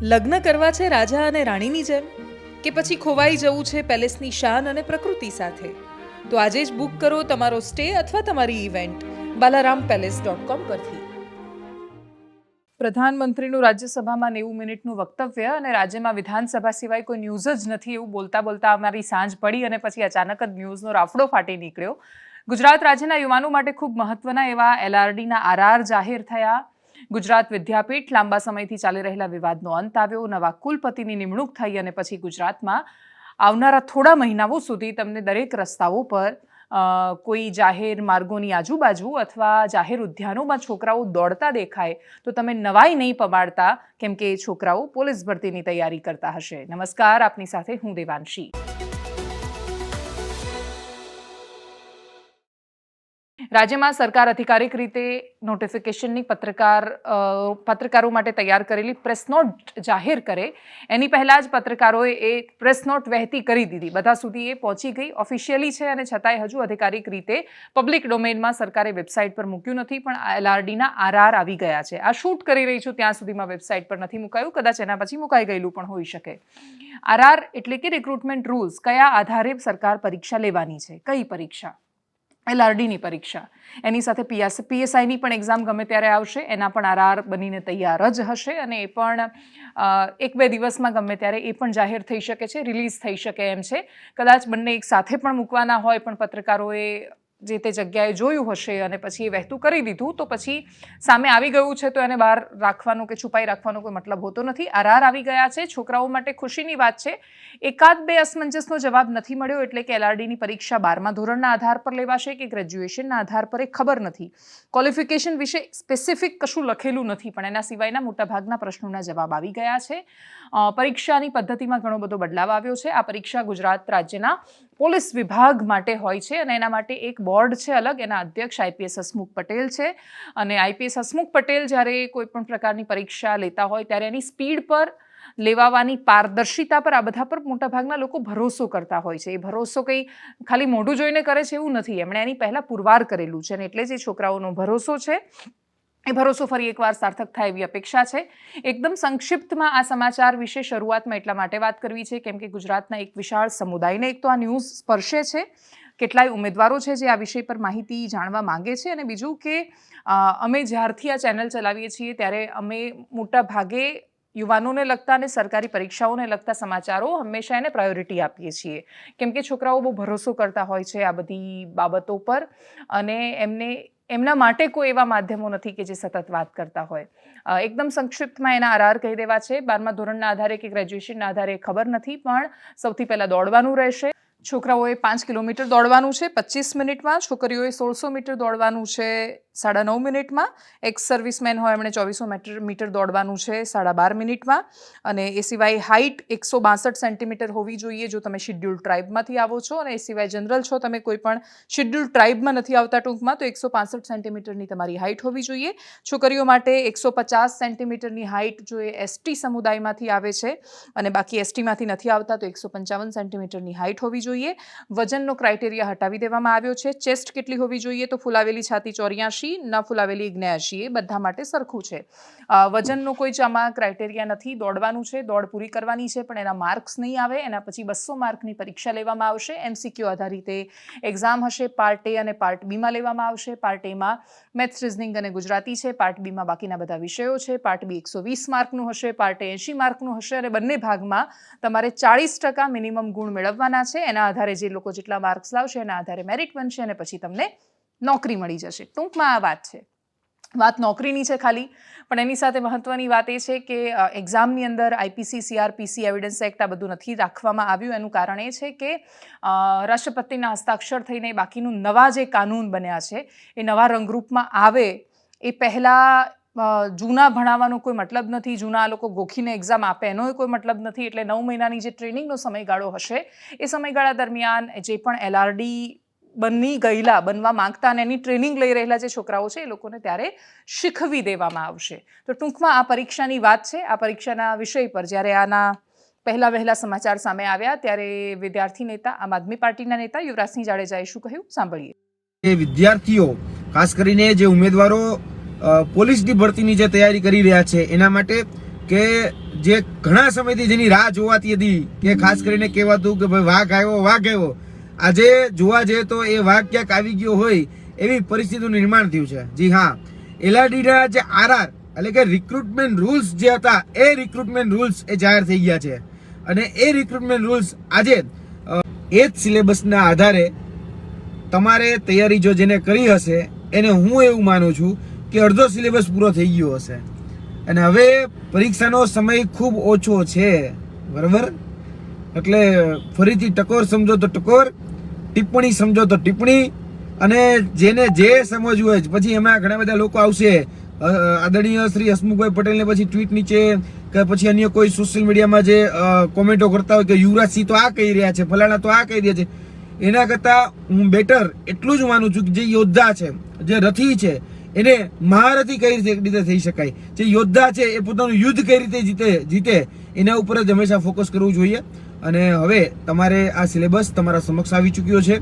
લગ્ન કરવા છે રાજા અને રાણીની જેમ, કે પછી ખોવાઈ જવું છે પેલેસની શાન અને પ્રકૃતિ સાથે? તો આજે જ બુક કરો તમારો સ્ટે અથવા તમારી ઇવેન્ટ balarampalace.com પરથી. પ્રધાનમંત્રીનું રાજ્યસભામાં 90 મિનિટનું વક્તવ્ય અને રાજ્યમાં વિધાનસભા સિવાય કોઈ ન્યૂઝ જ નથી એવું બોલતા બોલતા અમારી સાંજ પડી અને પછી અચાનક જ ન્યૂઝનો રાફડો ફાટી નીકળ્યો. ગુજરાત રાજ્યના યુવાનો માટે ખૂબ મહત્વના એવા LRDના RR જાહેર થયા. ગુજરાત વિદ્યાપીઠ લાંબા સમયથી ચાલી રહેલા વિવાદનો અંત આવ્યો. નવા કુલપતિની નિમણૂક થઈ અને પછી ગુજરાતમાં આવનારા થોડા મહિનાઓ સુધી તમને દરેક રસ્તાઓ પર કોઈ જાહેર માર્ગોની આજુબાજુ અથવા જાહેર ઉદ્યાનોમાં છોકરાઓ દોડતા દેખાય તો તમે નવાઈ નહીં પમાડતા, કેમ કે છોકરાઓ પોલીસ ભરતીની તૈયારી કરતા હશે. નમસ્કાર, આપની સાથે હું દેવાંશી. રાજ્યમાં સરકાર અધિકારિક રીતે નોટિફિકેશનની પત્રકારો માટે તૈયાર કરેલી પ્રેસ નોટ જાહેર કરે એની પહેલાં જ પત્રકારોએ એ પ્રેસ નોટ વહેતી કરી દીધી. બધા સુધી એ પહોંચી ગઈ, ઓફિશિયલી છે અને છતાંય હજુ અધિકારિક રીતે પબ્લિક ડોમેનમાં સરકારે વેબસાઇટ પર મૂક્યું નથી, પણ LRDના RR આવી ગયા છે. આ શૂટ કરી રહી છું ત્યાં સુધીમાં વેબસાઇટ પર નથી મુકાયું, કદાચ એના પછી મુકાઈ ગયેલું પણ હોઈ શકે. RR એટલે કે રિક્રુટમેન્ટ રૂલ્સ. કયા આધારે સરકાર પરીક્ષા લેવાની છે, કઈ પરીક્ષા? LRDની પરીક્ષા. એની સાથે PSIની પણ એક્ઝામ ગમે ત્યારે આવશે, એના પણ RR બનીને તૈયાર જ હશે અને એ પણ 1-2 દિવસમાં ગમે ત્યારે એ પણ જાહેર થઈ શકે છે, રિલીઝ થઈ શકે એમ છે. કદાચ બંને એક સાથે પણ મૂકવાના હોય, પણ પત્રકારોએ જે તે જગ્યાએ જોયું હશે અને પછી એ વહેતું કરી દીધું, તો પછી સામે આવી ગયું છે તો એને બહાર રાખવાનો કે છુપાઈ રાખવાનો કોઈ મતલબ હોતો નથી. RR આવી ગયા છે. છોકરાઓ માટે ખુશીની વાત છે. 1-2 અસમંજસનો જવાબ નથી મળ્યો, એટલે કે LRDની પરીક્ષા 12મા ધોરણના આધાર પર લેવાશે કે ગ્રેજ્યુએશનના આધાર પર એ ખબર નથી. ક્વોલિફિકેશન વિશે સ્પેસિફિક કશું લખેલું નથી, પણ એના સિવાયના મોટાભાગના પ્રશ્નોના જવાબ આવી ગયા છે. પરીક્ષાની પદ્ધતિમાં ઘણો બધો બદલાવ આવ્યો છે. આ પરીક્ષા ગુજરાત રાજ્યના પોલીસ વિભાગ માટે હોય છે અને એના માટે એક બોર્ડ છે અલગ. એના અધ્યક્ષ IPS હસમુખ પટેલ છે અને IPS હસમુખ પટેલ જ્યારે કોઈ પણ પ્રકારની પરીક્ષા લેતા હોય ત્યારે એની સ્પીડ પર, લેવાની પારદર્શિતા પર, આ બધા પર મોટાભાગના લોકો ભરોસો કરતા હોય છે. એ ભરોસો કંઈ ખાલી મોઢું જોઈને કરે છે એવું નથી, એમણે એની પહેલાં પુરવાર કરેલું છે અને એટલે જ એ છોકરાઓનો ભરોસો છે. એ ભરોસો ફરી એકવાર સાર્થક થાય એવી અપેક્ષા છે. એકદમ સંક્ષિપ્તમાં આ સમાચાર વિશે શરૂઆતમાં એટલા માટે વાત કરવી છે કેમ કે ગુજરાતના એક વિશાળ સમુદાયને એક તો આ ન્યૂઝ સ્પર્શે છે. કેટલાય ઉમેદવારો છે જે આ વિષય પર માહિતી જાણવા માંગે છે અને બીજું કે અમે જ્યારથી આ ચેનલ ચલાવીએ છીએ ત્યારે અમે મોટા ભાગે યુવાનોને લગતા અને સરકારી પરીક્ષાઓને લગતા સમાચારો હંમેશા એને પ્રાયોરિટી આપીએ છીએ, કેમ કે છોકરાઓ બહુ ભરોસો કરતા હોય છે આ બધી બાબતો પર અને એમના માટે કોઈ એવા માધ્યમો નથી કે જે સતત વાત કરતા હોય. એકદમ સંક્ષિપ્તમાં એના RR કહી દેવા છે. 12મા ધોરણના આધારે કે ગ્રેજ્યુએશનના આધારે ખબર નથી, પણ સૌથી પહેલાં દોડવાનું રહેશે. છોકરાઓએ 5 કિલોમીટર દોડવાનું છે 25 મિનિટમાં, છોકરીઓએ 1600 મીટર દોડવાનું છે 9.5 મિનિટમાં, એક્સ સર્વિસમેન હોય એમણે 2400 મીટર દોડવાનું છે 12.5 મિનિટમાં અને એ સિવાય હાઇટ 162 સેન્ટીમીટર હોવી જોઈએ જો તમે શિડ્યુલ ટ્રાઇબમાંથી આવો છો, અને એ સિવાય જનરલ છો તમે, કોઈ પણ શિડ્યુલ ટ્રાઇબમાં નથી આવતા ટૂંકમાં, તો 165 સેન્ટીમીટરની તમારી હાઇટ હોવી જોઈએ. છોકરીઓ માટે 150 સેન્ટીમીટરની હાઇટ જો એ ST સમુદાયમાંથી આવે છે અને બાકી STમાંથી નથી આવતા તો 155 સેન્ટીમીટરની હાઇટ હોવી જોઈએ. વજનનો ક્રાઇટેરિયા હટાવી દેવામાં આવ્યો છે. ચેસ્ટ કેટલી હોવી જોઈએ તો ફૂલાવેલી છાતી 84, ન ફૂલાવેલી 79, એ બધા માટે સરખું છે. વજનનો કોઈ જ આમાં ક્રાઇટેરિયા નથી. દોડવાનું છે, દોડ પૂરી કરવાની છે, પણ એના માર્ક્સ નહીં આવે. એના પછી 200 માર્કની પરીક્ષા લેવામાં આવશે. MCQ આધારિત એક્ઝામ હશે. પાર્ટ A અને પાર્ટ Bમાં લેવામાં આવશે. પાર્ટ Aમાં મેથ્સ, રિઝનિંગ અને ગુજરાતી છે. પાર્ટ Bમાં બાકીના બધા વિષયો છે. પાર્ટ B 120 માર્કનું હશે, પાર્ટ A 80 માર્કનું હશે અને બંને ભાગમાં તમારે 40% મિનિમમ ગુણ મેળવવાના છે. એના આધારે જે લોકો જેટલા માર્ક્સ લાવશે એના આધારે મેરિટ બનશે અને પછી તમને નોકરી મળી જશે. ટૂંકમાં આ વાત છે. વાત નોકરીની છે ખાલી, પણ એની સાથે મહત્વની વાત એ છે કે એક્ઝામની અંદર IPC, CRPC, એવિડન્સ એક્ટ આ બધું નથી રાખવામાં આવ્યું. એનું કારણ એ છે કે રાષ્ટ્રપતિના હસ્તાક્ષર થઈને બાકીનું નવા જે કાનૂન બન્યા છે એ નવા રંગરૂપમાં આવે એ પહેલાં જૂના ભણાવવાનો કોઈ મતલબ નથી. જૂના લોકો ગોખીને એક્ઝામ આપે એનો કોઈ મતલબ નથી. એટલે 9 મહિનાની જે ટ્રેનિંગનો સમયગાળો હશે એ સમયગાળા દરમિયાન જે પણ LRD બનવા માંગતા અને એની ટ્રેનિંગ લઈ રહેલા જે છોકરાઓ છે એ લોકોને ત્યારે શીખવી દેવામાં આવશે. તો ટૂંકમાં આ પરીક્ષાની વાત છે. આ પરીક્ષાના વિષય પર જ્યારે આના વહેલા સમાચાર સામે આવ્યા ત્યારે વિદ્યાર્થી નેતા, આમ આદમી પાર્ટીના નેતા યુવરાજસિંહ જાડેજાએ શું કહ્યું સાંભળીએ. વિદ્યાર્થીઓ, ખાસ કરીને જે ઉમેદવારો પોલીસની ભરતીની જે તૈયારી કરી રહ્યા છે એના માટે કે જે ઘણા સમયથી જેની રાહ જોવાતી હતી, કે ખાસ કરીને કહેવાતું કે ભાઈ વાઘ આવ્યો, આજે જોવા જઈએ તો એ વાઘ ક્યાંક આવી ગયો હોય એવી પરિસ્થિતિનું નિર્માણ થયું છે. જી હા, એલઆરડીના જે આરઆર એટલે કે રિક્રુટમેન્ટ રૂલ્સ જે હતા એ રિક્રુટમેન્ટ રૂલ્સ એ જાહેર થઈ ગયા છે. અને એ રિક્રુટમેન્ટ રૂલ્સ આજે એ જ સિલેબસના આધારે તમારે તૈયારી જો જેને કરી હશે એને હું એવું માનું છું કે અડધો સિલેબસ પૂરો થઈ ગયો હશે અને હવે પરીક્ષાનો સમય ખૂબ ઓછો છે, બરાબર? એટલે ફરીથી ટકોર સમજો તો ટકોર, ટિપ્પણી સમજો તો ટિપ્પણી, અને જેને જે સમજવું હોય. પછી એમાં ઘણા બધા લોકો આવશે, આદરણીય શ્રી હસમુખભાઈ પટેલને પછી ટ્વીટ નીચે કે પછી અન્ય કોઈ સોશિયલ મીડિયામાં જે કોમેન્ટો કરતા હોય કે યુવરાજસિંહ તો આ કહી રહ્યા છે, ફલાણા તો આ કહી રહ્યા છે. એના કરતાં હું બેટર એટલું જ માનું છું કે જે યોદ્ધા છે, જે રથી છે, એને મહારથી કઈ રીતે થઈ શકાય, જે યોદ્ધા છે એ પોતાનું યુદ્ધ કઈ રીતે જીતે એના ઉપર જ હંમેશા ફોકસ કરવું જોઈએ. અને હવે તમારે આ સિલેબસ તમારા સમક્ષ આવી ચૂક્યો છે,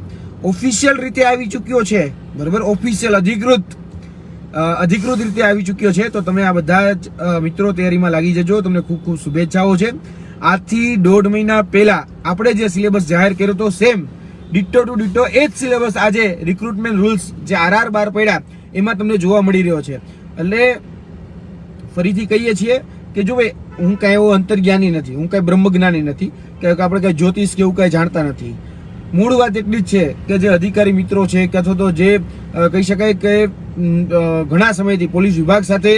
ઓફિશિયલ રીતે આવી ચૂક્યો છે, બરાબર? ઓફિશિયલ અધિકૃત રીતે આવી ચૂક્યો છે. તો તમે આ બધા જ મિત્રો તૈયારીમાં લાગી જજો. તમને ખૂબ ખૂબ શુભેચ્છાઓ છે. આજથી 1.5 મહિના પહેલા આપણે જે સિલેબસ જાહેર કર્યો હતો, સેમ ડિટ્ટો ટુ ડિટ્ટો એ જ સિલેબસ આજે રિક્રુટમેન્ટ રૂલ્સ જે આરઆર બહાર પડ્યા એમાં તમને જોવા મળી રહ્યો છે. એટલે ફરીથી કહીએ છીએ કે જો ભાઈ, હું કાંઈ એવો અંતર્જ્ઞાની નથી, હું કાંઈ બ્રહ્મજ્ઞાની નથી કે આપણે કાંઈ જ્યોતિષ કે એવું કાંઈ જાણતા નથી. મૂળ વાત એટલી જ છે કે જે અધિકારી મિત્રો છે કે અથવા તો જે કહી શકાય કે ઘણા સમયથી પોલીસ વિભાગ સાથે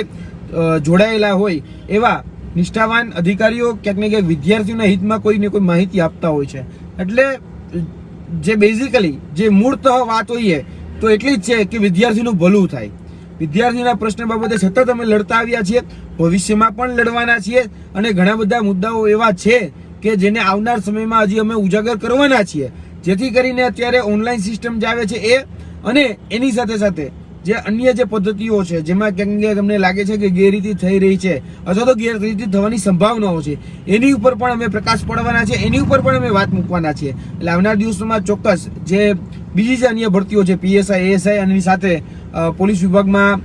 જોડાયેલા હોય એવા નિષ્ઠાવાન અધિકારીઓ ક્યાંક ને ક્યાંક વિદ્યાર્થીઓના હિતમાં કોઈને કોઈ માહિતી આપતા હોય છે. એટલે જે બેઝિકલી જે મૂળતઃ વાત હોય તો એટલી જ છે કે વિદ્યાર્થીનું ભલું થાય. વિદ્યાર્થીના પ્રશ્ન બાબતે સતત અમે લડતા આવ્યા છીએ, ભવિષ્યમાં પણ લડવાના છીએ. અને ઘણા બધા મુદ્દાઓ એવા છે કે જેને આવનાર સમયમાં હજી અમે ઉજાગર કરવાના છીએ, જેથી કરીને અત્યારે ઓનલાઈન સિસ્ટમ જે આવે છે એ, અને એની સાથે સાથે જે અન્ય જે પદ્ધતિઓ છે જેમાં ક્યાંક તમને લાગે છે કે ગેરરીતિ થઈ રહી છે અથવા તો ગેરરીતિ થવાની સંભાવનાઓ છે, એની ઉપર પણ અમે પ્રકાશ પાડવાના છે, એની ઉપર પણ અમે વાત મૂકવાના છીએ. એટલે આવનાર દિવસોમાં ચોક્કસ જે બીજી જે અન્ય ભરતીઓ છે, પીએસઆઈ, એએસઆઈ, અને સાથે પોલીસ વિભાગમાં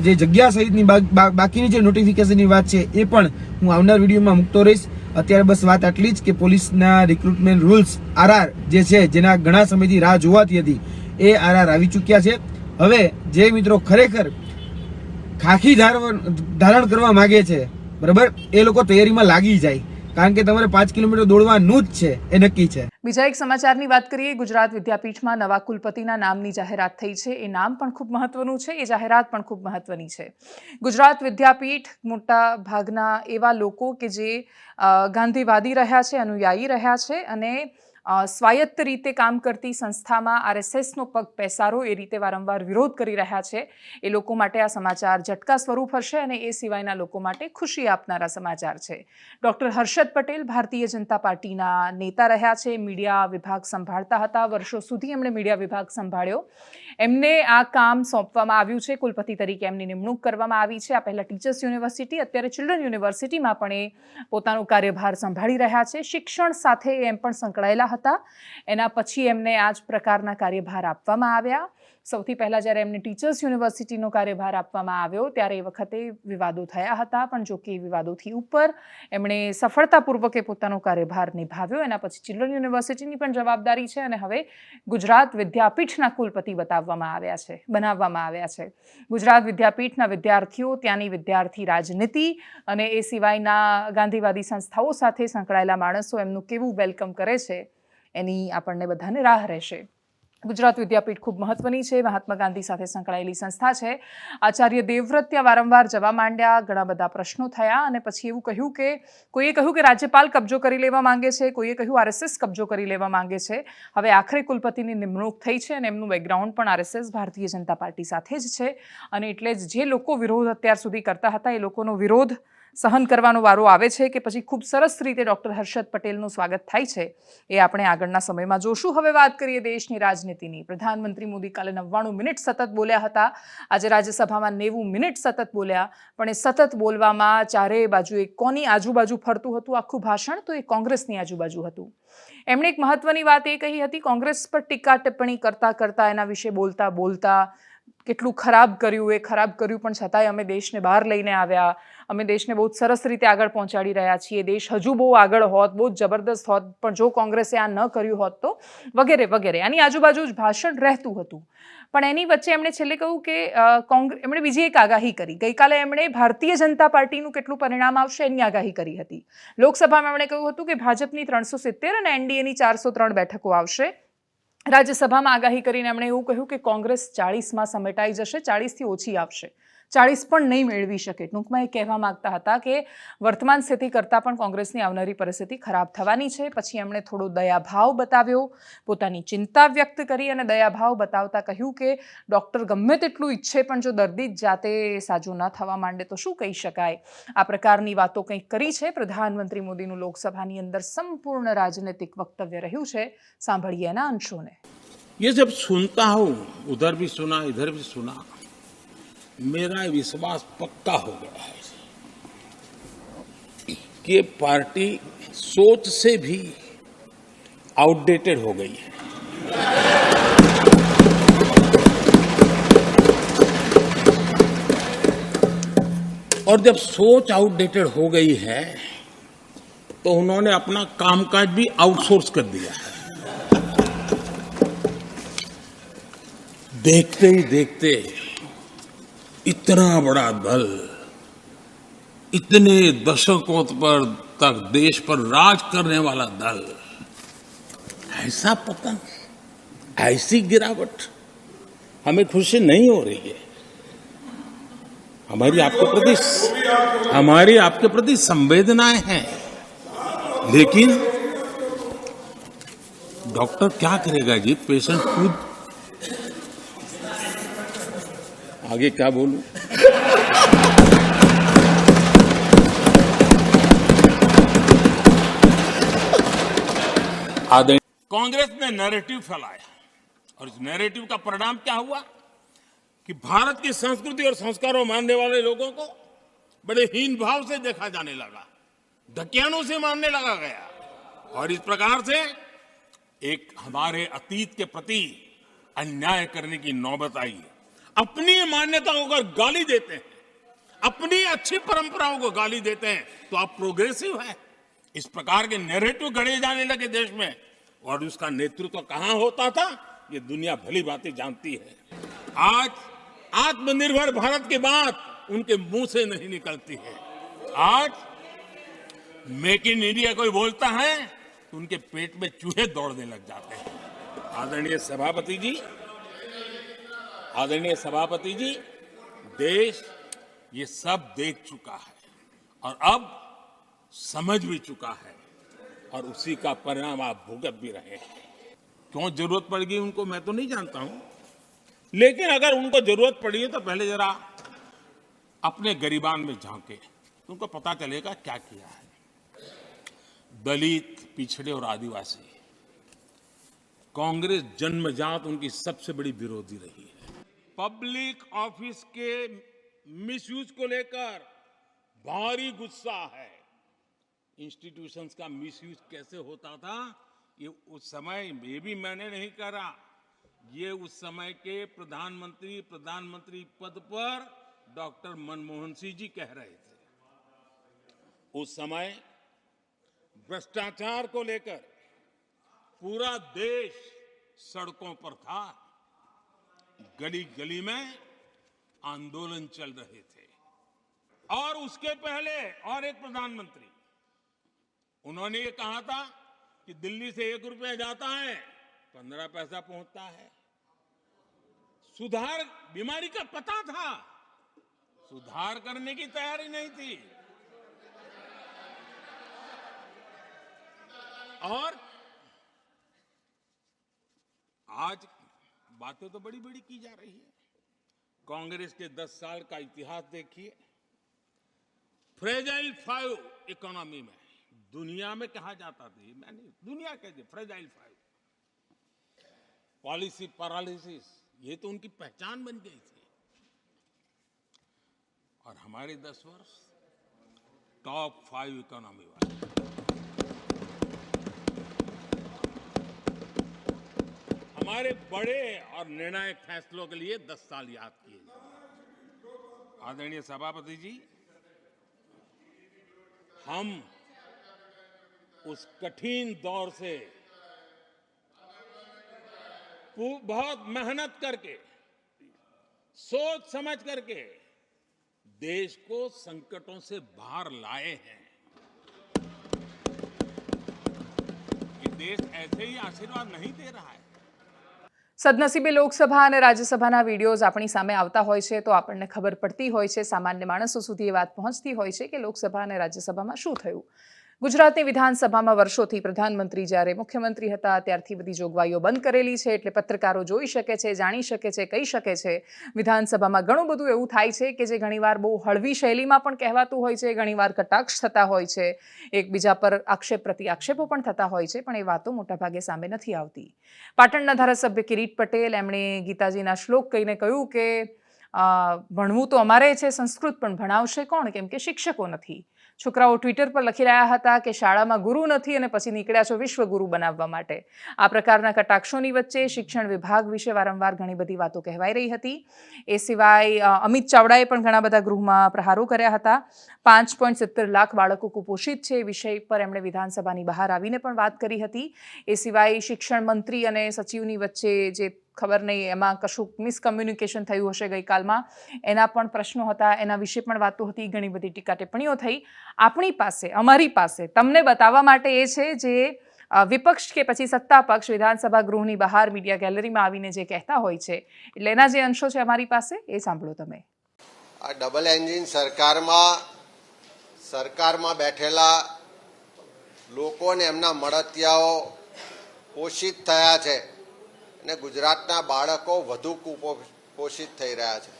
જે જગ્યા સહિતની બાકીની જે નોટિફિકેશનની વાત છે એ પણ હું આવનાર વિડીયોમાં મૂકતો રહીશ. અત્યારે બસ વાત આટલી જ કે પોલીસના રિક્રુટમેન્ટ રૂલ્સ આરઆર જે છે, જેના ઘણા સમયથી રાહ જોવાતી હતી, એ આરઆર આવી ચૂક્યા છે. હવે જે મિત્રો ખરેખર ખાખી ધારણ કરવા માંગે છે, બરાબર, એ લોકો તૈયારીમાં લાગી જાય, કારણ કે તમારે 5 કિલોમીટર દોડવાનું જ છે, એ નક્કી છે. બીજા એક સમાચારની વાત કરીએ. ગુજરાત વિદ્યાપીઠમાં નવા કુલપતિના નામની જાહેરાત થઈ છે. એ નામ પણ ખૂબ મહત્વનું છે, એ જાહેરાત પણ ખૂબ મહત્વની છે. ગુજરાત વિદ્યાપીઠ મોટા ભાગના એવા લોકો કે જે ગાંધીવાદી રહ્યા છે, અનુયાયી રહ્યા છે, અને સ્વાયત્ત રીતે કામ કરતી સંસ્થામાં આરએસએસનો પગ પેસારો એ રીતે વારંવાર વિરોધ કરી રહ્યા છે. એ લોકો માટે આ સમાચાર ઝટકા સ્વરૂપ હશે અને એ સિવાયના લોકો માટે ખુશી આપનારા સમાચાર છે. ડૉક્ટર હર્ષદ પટેલ ભારતીય જનતા પાર્ટીના નેતા રહ્યા છે, મીડિયા વિભાગ સંભાળતા હતા, વર્ષો સુધી એમણે મીડિયા વિભાગ સંભાળ્યો. એમને આ કામ સોંપવામાં આવ્યું છે, કુલપતિ તરીકે એમની નિમણૂક કરવામાં આવી છે. આ પહેલાં ટીચર્સ યુનિવર્સિટી, અત્યારે ચિલ્ડ્રન યુનિવર્સિટીમાં પણ એ પોતાનો કાર્યભાર સંભાળી રહ્યા છે. શિક્ષણ સાથે એમ પણ સંકળાયેલા હતા. એના પછી એમને આ જ પ્રકારના કાર્યભાર આપવામાં આવ્યા. સૌથી પહેલાં જ્યારે એમને ટીચર્સ યુનિવર્સિટીનો કાર્યભાર આપવામાં આવ્યો ત્યારે એ વખતે વિવાદો થયા હતા, પણ જો કે વિવાદોથી ઉપર એમણે સફળતાપૂર્વક એ પોતાનો કાર્યભાર નિભાવ્યો. એના પછી ચિલ્ડ્રન યુનિવર્સિટીની પણ જવાબદારી છે, અને હવે ગુજરાત વિદ્યાપીઠના કુલપતિ બનાવવામાં આવ્યા છે. ગુજરાત વિદ્યાપીઠના વિદ્યાર્થીઓ, ત્યાંની વિદ્યાર્થી રાજનીતિ અને એ સિવાયના ગાંધીવાદી સંસ્થાઓ સાથે સંકળાયેલા માણસો એમનું કેવું વેલકમ કરે છે એની આપણને બધાને રાહ રહેશે. ગુજરાત વિદ્યાપીઠ ખૂબ મહત્વની છે, મહાત્મા ગાંધી સાથે સંકળાયેલી સંસ્થા છે. આચાર્ય દેવવ્રત ત્યાં વારંવાર જવા માંડ્યા, ઘણા બધા પ્રશ્નો થયા, અને પછી એવું કહ્યું કે કોઈએ કહ્યું કે રાજ્યપાલ કબજો કરી લેવા માંગે છે, કોઈએ કહ્યું આરએસએસ કબજો કરી લેવા માંગે છે. હવે આખરે કુલપતિની નિમણૂક થઈ છે, અને એમનું બેકગ્રાઉન્ડ પણ આરએસએસ, ભારતીય જનતા પાર્ટી સાથે જ છે. અને એટલે જ જે લોકો વિરોધ અત્યાર સુધી કરતા હતા એ લોકોનો વિરોધ સહન કરવાનો વારો આવે છે કે પછી ખૂબ સરસ રીતે ડૉક્ટર હર્ષદ પટેલનું સ્વાગત થાય છે, એ આપણે આગળના સમયમાં જોશું. હવે વાત કરીએ દેશની રાજનીતિની. પ્રધાનમંત્રી મોદી કાલે 99 મિનિટ સતત બોલ્યા હતા. આજે રાજ્યસભામાં 90 મિનિટ સતત બોલ્યા, પણ એ સતત બોલવામાં ચારેય બાજુ કોની આજુબાજુ ફરતું હતું આખું ભાષણ, તો એ કોંગ્રેસની આજુબાજુ હતું. એમણે એક મહત્વની વાત એ કહી હતી, કોંગ્રેસ પર ટીકા ટિપ્પણી કરતા એના વિશે બોલતા કેટલું ખરાબ કર્યું, એ ખરાબ કર્યું પણ છતાંય અમે દેશને બહાર લઈને આવ્યા, અમે દેશને બહુ જ સરસ રીતે આગળ પહોંચાડી રહ્યા છીએ, દેશ હજુ બહુ આગળ હોત, બહુ જ જબરદસ્ત હોત, પણ જો કોંગ્રેસે આ ન કર્યું હોત તો વગેરે વગેરે. આની આજુબાજુ જ ભાષણ રહેતું હતું. પણ એની વચ્ચે એમણે છેલ્લે કહ્યું કે એમણે બીજી એક આગાહી કરી. ગઈકાલે એમણે ભારતીય જનતા પાર્ટીનું કેટલું પરિણામ આવશે એની આગાહી કરી હતી. લોકસભામાં એમણે કહ્યું હતું કે ભાજપની 370 અને એનડીએની 403 બેઠકો આવશે. રાજ્યસભામાં આગાહી કરીને એમણે એવું કહ્યું કે કોંગ્રેસ 40માં સમેટાઈ જશે, 40થી ઓછી આવશે, 40 પણ નહીં મેળવી શકે. ટૂંકમાં એ કહેવા માંગતા હતા કે વર્તમાન સ્થિતિ કરતાં પણ કોંગ્રેસની આવનારી પરિસ્થિતિ ખરાબ થવાની છે. પછી એમણે થોડો દયાભાવ બતાવ્યો, પોતાની ચિંતા વ્યક્ત કરી અને દયાભાવ બતાવતા કહ્યું કે ડૉક્ટર ગમે તેટલું ઈચ્છે પણ જો દર્દી જ જાતે સાજો ન થવા માંડે તો શું કહી શકાય. આ પ્રકારની વાતો કંઈક કરી છે. પ્રધાનમંત્રી મોદીનું લોકસભાની અંદર સંપૂર્ણ રાજનૈતિક વક્તવ્ય રહ્યું છે. સાંભળીએ એના અંશોને. ये जब सुनता हूं, उधर भी सुना, इधर भी सुना, मेरा विश्वास पक्का हो गया है कि ये पार्टी सोच से भी आउटडेटेड हो गई है. और जब सोच आउटडेटेड हो गई है तो उन्होंने अपना कामकाज भी आउटसोर्स कर दिया है. देखते ही देखते इतना बड़ा दल, इतने दशकों पर तक देश पर राज करने वाला दल, ऐसा पतन, ऐसी गिरावट, हमें खुशी नहीं हो रही है. हमारी आपके प्रति संवेदनाएं हैं, लेकिन डॉक्टर क्या करेगा जी. पेशेंट खुद, आगे क्या बोलूं. कांग्रेस ने नैरेटिव फैलाया और इस नैरेटिव का परिणाम क्या हुआ कि भारत की संस्कृति और संस्कारों मानने वाले लोगों को बड़े हीन भाव से देखा जाने लगा, ढकियानों से मानने लगा गया. और इस प्रकार से एक हमारे अतीत के प्रति अन्याय करने की नौबत आई. अपनी मान्यताओं को गाली देते हैं, अपनी अच्छी परंपराओं को गाली देते हैं तो आप प्रोग्रेसिव है. इस प्रकार के नैरेटिव गढ़े जाने लगे देश में, और उसका नेतृत्व कहां होता था ये दुनिया भली भांति जानती है. आज आत्मनिर्भर भारत की बात उनके मुंह से नहीं निकलती है. आज मेक इन इंडिया कोई बोलता है तो उनके पेट में चूहे दौड़ने लग जाते हैं. आदरणीय सभापति जी, देश ये सब देख चुका है और अब समझ भी चुका है, और उसी का परिणाम आप भुगत भी रहे हैं. क्यों जरूरत पड़ेगी उनको मैं तो नहीं जानता हूं, लेकिन अगर उनको जरूरत पड़ी है तो पहले जरा अपने गरिबान में झांके तो उनको पता चलेगा क्या किया है. दलित, पिछड़े और आदिवासी, कांग्रेस जन्मजात उनकी सबसे बड़ी विरोधी रही है. पब्लिक ऑफिस के मिसयूज को लेकर भारी गुस्सा है. इंस्टीट्यूशंस का मिसयूज कैसे होता था ये उस समय ये भी मैंने नहीं करा, ये उस समय के प्रधानमंत्री पद पर डॉक्टर मनमोहन सिंह जी कह रहे थे. उस समय भ्रष्टाचार को लेकर पूरा देश सड़कों पर था, गली गली में आंदोलन चल रहे थे. और उसके पहले और एक प्रधानमंत्री, उन्होंने ये कहा था कि दिल्ली से 1 रुपया जाता है 15 पैसा पहुंचता है. सुधार, बीमारी का पता था, सुधार करने की तैयारी नहीं थी. और आज बातें तो बड़ी बड़ी की जा रही है. कांग्रेस के 10 साल का इतिहास देखिए. फ्रेजाइल 5 इकोनॉमी में दुनिया में कहा जाता था, मैंने दुनिया कहती फ्रेजाइल 5, पॉलिसी पैरालिसिस, ये तो उनकी पहचान बन गई थी. और हमारे 10 वर्ष टॉप 5 इकोनॉमी वाले. हमारे बड़े और निर्णायक फैसलों के लिए 10 साल याद किए जाएंगे। आदरणीय सभापति जी, हम उस कठिन दौर से बहुत मेहनत करके, सोच समझ करके देश को संकटों से बाहर लाए हैं। ये देश ऐसे ही आशीर्वाद नहीं दे रहा है। સદનસીબે લોકસભા અને રાજ્યસભાના વિડીયોઝ આપણી સામે આવતા હોય છે તો આપણને ખબર પડતી હોય છે, સામાન્ય માણસો સુધી એ વાત પહોંચતી હોય છે કે લોકસભા અને રાજ્યસભામાં શું થયું. ગુજરાતની વિધાનસભામાં વર્ષોથી પ્રધાનમંત્રી જ્યારે મુખ્યમંત્રી હતા ત્યારથી બધી જોગવાઈઓ બંધ કરેલી છે, એટલે પત્રકારો જોઈ શકે છે, જાણી શકે છે, કહી શકે છે. વિધાનસભામાં ઘણું બધું એવું થાય છે કે જે ઘણીવાર બહુ હળવી શૈલીમાં પણ કહેવાતું હોય છે, ઘણીવાર કટાક્ષ થતા હોય છે, એકબીજા પર આક્ષેપ પ્રતિ આક્ષેપો પણ થતા હોય છે, પણ એ વાતો મોટાભાગે સામે નથી આવતી. પાટણના ધારાસભ્ય કિરીટ પટેલ, એમણે ગીતાજીના શ્લોક કહીને કહ્યું કે ભણવું તો અમારે છે, સંસ્કૃત પણ ભણાવશે કોણ, કેમ કે શિક્ષકો નથી. છોકરાઓ ટ્વિટર પર લખી રહ્યા હતા કે શાળામાં ગુરુ નથી અને પછી નીકળ્યા છો વિશ્વગુરુ બનાવવા માટે. આ પ્રકારના કટાક્ષોની વચ્ચે શિક્ષણ વિભાગ વિશે વારંવાર ઘણી બધી વાતો કહેવાઈ રહી હતી. એ સિવાય અમિત ચાવડાએ પણ ઘણા બધા ગૃહમાં પ્રહારો કર્યા હતા. 5.70 લાખ બાળકો કુપોષિત છે એ વિષય પર એમણે વિધાનસભાની બહાર આવીને પણ વાત કરી હતી. એ સિવાય શિક્ષણ મંત્રી અને સચિવની વચ્ચે જે ખબર નહીં એમાં કશું મિસકમ્યુનિકેશન થયું હશે ગઈકાલમાં, એના પણ પ્રશ્નો હતા, એના વિશે પણ વાતો હતી, ઘણી બધી ટીકા ટિપ્પણીઓ થઈ. આપણી પાસે, અમારી પાસે તમને બતાવવા માટે એ છે જે વિપક્ષ કે પછી સત્તા પક્ષ વિધાનસભા ગૃહની બહાર મીડિયા ગેલેરીમાં આવીને જે કહેતા હોય છે, એટલે એના જે અંશો છે અમારી પાસે, એ સાંભળો તમે. આ ડબલ એન્જિન સરકારમાં બેઠેલા લોકોને એમના મળતિયાઓ પોષિત થયા છે અને ગુજરાતના બાળકો વધુ કુપોષિત થઈ રહ્યા છે.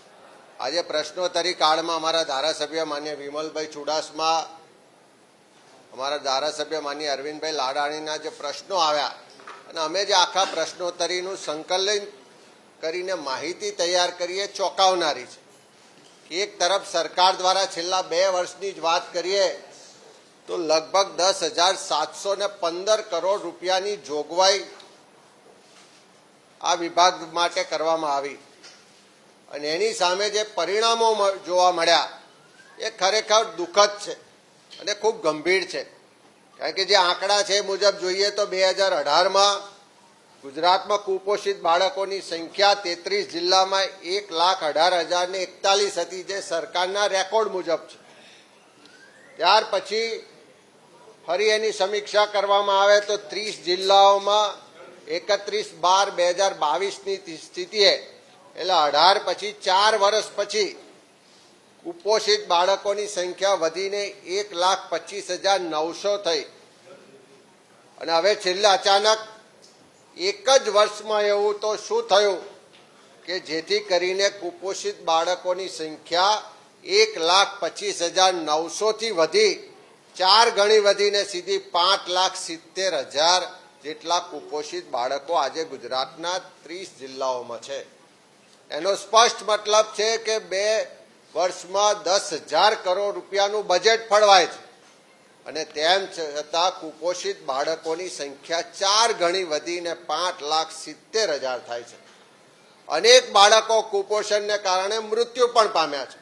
આજે પ્રશ્નોત્તરી કાળમાં અમારા ધારાસભ્ય માન્ય વિમલભાઈ ચુડાસમા, અમારા ધારાસભ્ય માન્ય અરવિંદભાઈ લાડાણીના જે પ્રશ્નો આવ્યા અને અમે જે આખા પ્રશ્નોત્તરીનું સંકલન કરીને માહિતી તૈયાર કરીએ, ચોંકાવનારી છે. એક તરફ સરકાર દ્વારા છેલ્લા 2 વર્ષની જ વાત કરીએ તો લગભગ 10,715 કરોડ રૂપિયાની જોગવાઈ આ વિભાગ માટે કરવામાં આવી અને એની સામે જે પરિણામો જોવા મળ્યા એ ખરેખર દુઃખદ છે અને ખૂબ ગંભીર છે. કારણ કે જે આંકડા છે એ મુજબ જોઈએ તો 2018માં ગુજરાતમાં કુપોષિત બાળકોની સંખ્યા 33 જિલ્લામાં 1,18,041 હતી, જે સરકારના રેકોર્ડ મુજબ છે. ત્યાર પછી ફરી એની સમીક્ષા કરવામાં આવે તો 30 જિલ્લાઓમાં 31/12/2022ની સ્થિતિએ, એટલે 18 પછી 4 વર્ષ પછી કુપોષિત બાળકોની સંખ્યા વધીને 1,25,900 થઈ અને હવે છેલ્લે અચાનક એક જ વર્ષમાં એવું તો શું થયું કે જેથી કરીને કુપોષિત બાળકોની સંખ્યા 1,25,900 થી વધી 4 ગણી વધીને સીધી 5,70,000 જેટલા કુપોષિત બાળકો આજે ગુજરાતના 30 જિલ્લાઓમાં છે. એનો સ્પષ્ટ મતલબ છે કે 2 વર્ષમાં 10,000 કરોડ રૂપિયાનું બજેટ ફળવાય છે અને તેમ છતાં કુપોષિત બાળકોની સંખ્યા 4 ગણી વધીને 5,70,000 થાય છે. અનેક બાળકો કુપોષણને કારણે મૃત્યુ પણ પામ્યા છે.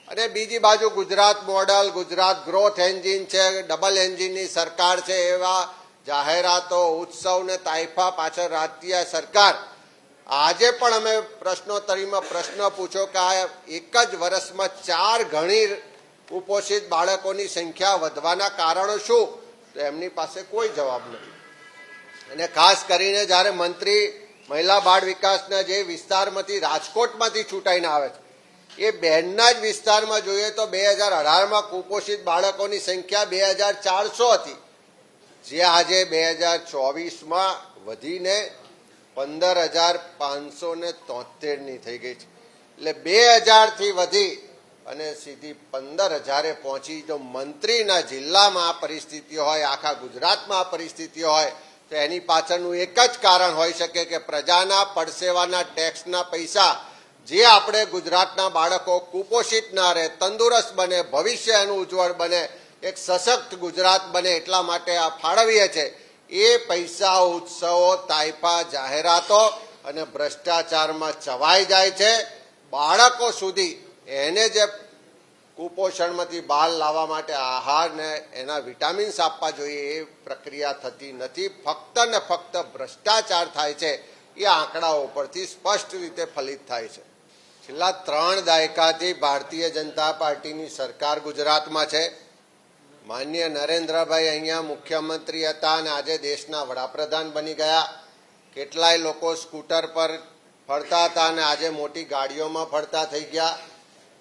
અને બીજી બાજુ Gujarat model, Gujarat growth engine છે, ડબલ એન્જિનની સરકાર છે, એવા જાહેરાતો, ઉત્સવ ને તાઇફા પાછળ રાજ્ય સરકાર. આજે પણ અમે પ્રશ્નોત્તરીમાં પ્રશ્ન પૂછ્યો કે આ એક જ વર્ષમાં 4 ગણી કુપોષિત બાળકોની સંખ્યા વધવાના કારણો શું, તો એમની પાસે કોઈ જવાબ નથી. અને ખાસ કરીને જ્યારે મંત્રી મહિલા બાળ વિકાસના જે વિસ્તારમાંથી, રાજકોટમાંથી ચૂંટાઈને આવે છે, એ બહેનના જ વિસ્તારમાં જોઈએ તો 2018માં કુપોષિત બાળકોની સંખ્યા 2,400 હતી, જે આજે 2024માં વધીને 15,573ની થઈ ગઈ છે. એટલે 2,000થી વધી અને સીધી 15,000એ પહોંચી. જો મંત્રીના જિલ્લામાં આ પરિસ્થિતિ હોય, આખા ગુજરાતમાં આ પરિસ્થિતિ હોય, તો એની પાછળનું એક જ કારણ હોઈ શકે કે પ્રજાના પડસેવાના ટેક્સના પૈસા જે આપણે ગુજરાતના બાળકો કુપોષિત ના રહે, તંદુરસ્ત બને, ભવિષ્ય એનું ઉજ્જવળ બને, એક સશક્ત ગુજરાત બને એટલા માટે આ ફાળવીએ છે. એ પૈસા, ઉત્સવો, તાઇફા, જાહેરાતો અને ભ્રષ્ટાચારમાં ચવાઈ જાય છે. બાળકો સુધી એને જે કુપોષણમાંથી બહાર લાવવા માટે આહાર ને એના વિટામિન્સ આપવા જોઈએ એ પ્રક્રિયા થતી નથી. ફક્ત ને ફક્ત ભ્રષ્ટાચાર થાય છે એ આંકડાઓ પરથી સ્પષ્ટ રીતે ફલિત થાય છે. છેલ્લા 3 દાયકાથી ભારતીય જનતા પાર્ટીની સરકાર ગુજરાતમાં છે. માનનીય નરેન્દ્રભાઈ અહીંયા મુખ્યમંત્રી હતા અને આજે દેશના વડાપ્રધાન બની ગયા. કેટલાય લોકો સ્કૂટર પર ફરતા હતા અને આજે મોટી ગાડીઓમાં ફરતા થઈ ગયા.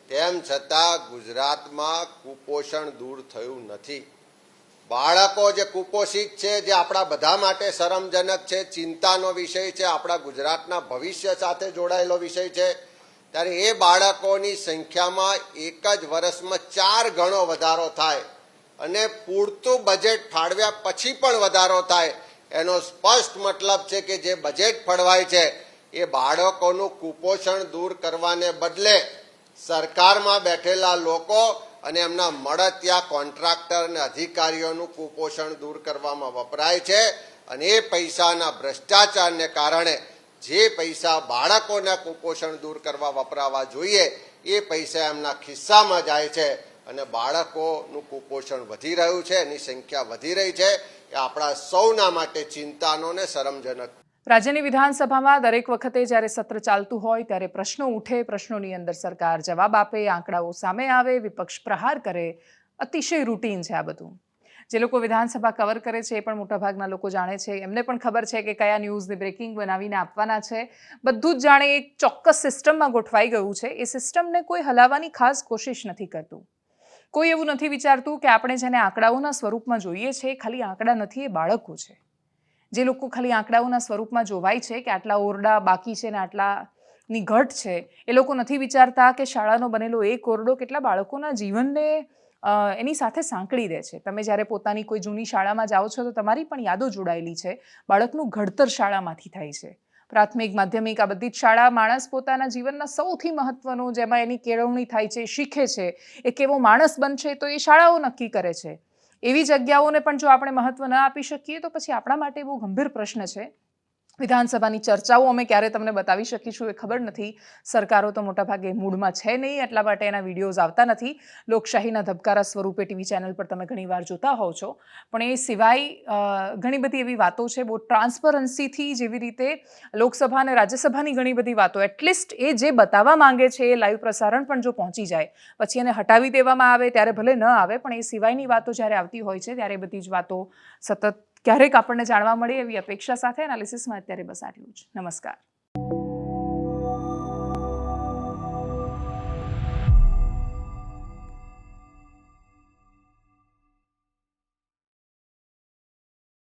તેમ છતાં ગુજરાતમાં કુપોષણ દૂર થયું નથી. બાળકો જે કુપોષિત છે, જે આપણા બધા માટે શરમજનક છે, ચિંતાનો વિષય છે, આપણા ગુજરાતના ભવિષ્ય સાથે જોડાયેલો વિષય છે, ત્યારે એ બાળકોની સંખ્યામાં એક જ વર્ષમાં 4 ગણો વધારો થાય અને પૂરતું બજેટ ફાળવ્યા પછી પણ વધારો થાય એનો સ્પષ્ટ મતલબ છે કે જે બજેટ ફળવાય છે એ બાળકોનું કુપોષણ દૂર કરવાને બદલે સરકારમાં બેઠેલા લોકો અને એમના મળતિયા કોન્ટ્રાક્ટર અને અધિકારીઓનું કુપોષણ દૂર કરવામાં વપરાય છે. અને એ પૈસાના ભ્રષ્ટાચારને કારણે જે પૈસા બાળકોના કુપોષણ દૂર કરવા વપરાવા જોઈએ એ પૈસા એમના ખિસ્સામાં જાય છે અને બાળકોનું કુપોષણ વધી રહ્યું છે, એની સંખ્યા વધી રહી છે. એ આપણા સૌના માટે ચિંતાનો ને શરમજનક. રાજ્યની વિધાનસભામાં દરેક વખતે જ્યારે સત્ર ચાલતું હોય ત્યારે પ્રશ્નો ઉઠે, પ્રશ્નોની અંદર સરકાર જવાબ આપે, આંકડાઓ સામે આવે, વિપક્ષ પ્રહાર કરે, અતિશય રૂટીન છે આ બધું. જે લોકો વિધાનસભા કવર કરે છે એ પણ મોટાભાગના લોકો જાણે છે. એમને પણ ખબર છે કે કયા ન્યૂઝને બ્રેકિંગ બનાવીને આપવાના છે. બધું જ જાણે એક ચોક્કસ સિસ્ટમમાં ગોઠવાઈ ગયું છે. એ સિસ્ટમને કોઈ હલાવવાની ખાસ કોશિશ નથી કરતું. કોઈ એવું નથી વિચારતું કે આપણે જેને આંકડાઓના સ્વરૂપમાં જોઈએ છે ખાલી આંકડા નથી, એ બાળકો છે. જે લોકો ખાલી આંકડાઓના સ્વરૂપમાં જોવાય છે કે આટલા ઓરડા બાકી છે ને આટલાની ઘટ છે, એ લોકો નથી વિચારતા કે શાળાનો બનેલો એક ઓરડો કેટલા બાળકોના જીવનને એની સાથે સાંકળી દે છે. તમે જ્યારે પોતાની કોઈ જૂની શાળામાં જાઓ છો તો તમારી પણ યાદો જોડાયેલી છે. બાળકનું ઘડતર શાળામાંથી થાય છે. પ્રાથમિક, માધ્યમિક આ બધી જ શાળા માણસ પોતાના જીવનના સૌથી મહત્વનું જેમાં એની કેળવણી થાય છે, શીખે છે, એ કેવો માણસ બનશે તો એ શાળાઓ નક્કી કરે છે. એવી જગ્યાઓને પણ જો આપણે મહત્વ ન આપી શકીએ તો પછી આપણા માટે બહુ ગંભીર પ્રશ્ન છે. વિધાનસભાની ચર્ચાઓ અમે ક્યારે તમને બતાવી શકીશું એ ખબર નથી. સરકારો તો મોટાભાગે મૂડમાં છે નહીં, એટલા માટે એના વિડીયોઝ આવતા નથી. લોકશાહીના ધબકારા સ્વરૂપે ટીવી ચેનલ પર તમે ઘણીવાર જોતા હોવ છો. પણ એ સિવાય ઘણી બધી એવી વાતો છે બહુ ટ્રાન્સપરન્સીથી, જેવી રીતે લોકસભા અને રાજ્યસભાની ઘણી બધી વાતો એટલીસ્ટ એ જે બતાવવા માંગે છે એ લાઈવ પ્રસારણ પણ જો પહોંચી જાય પછી એને હટાવી દેવામાં આવે ત્યારે ભલે ન આવે, પણ એ સિવાયની વાતો જ્યારે આવતી હોય છે ત્યારે બધી જ વાતો સતત ક્યારેક આપણને જાણવા મળે એવી અપેક્ષા સાથે એનાલિસિસમાં અત્યારે બસ આટલું જ. નમસ્કાર.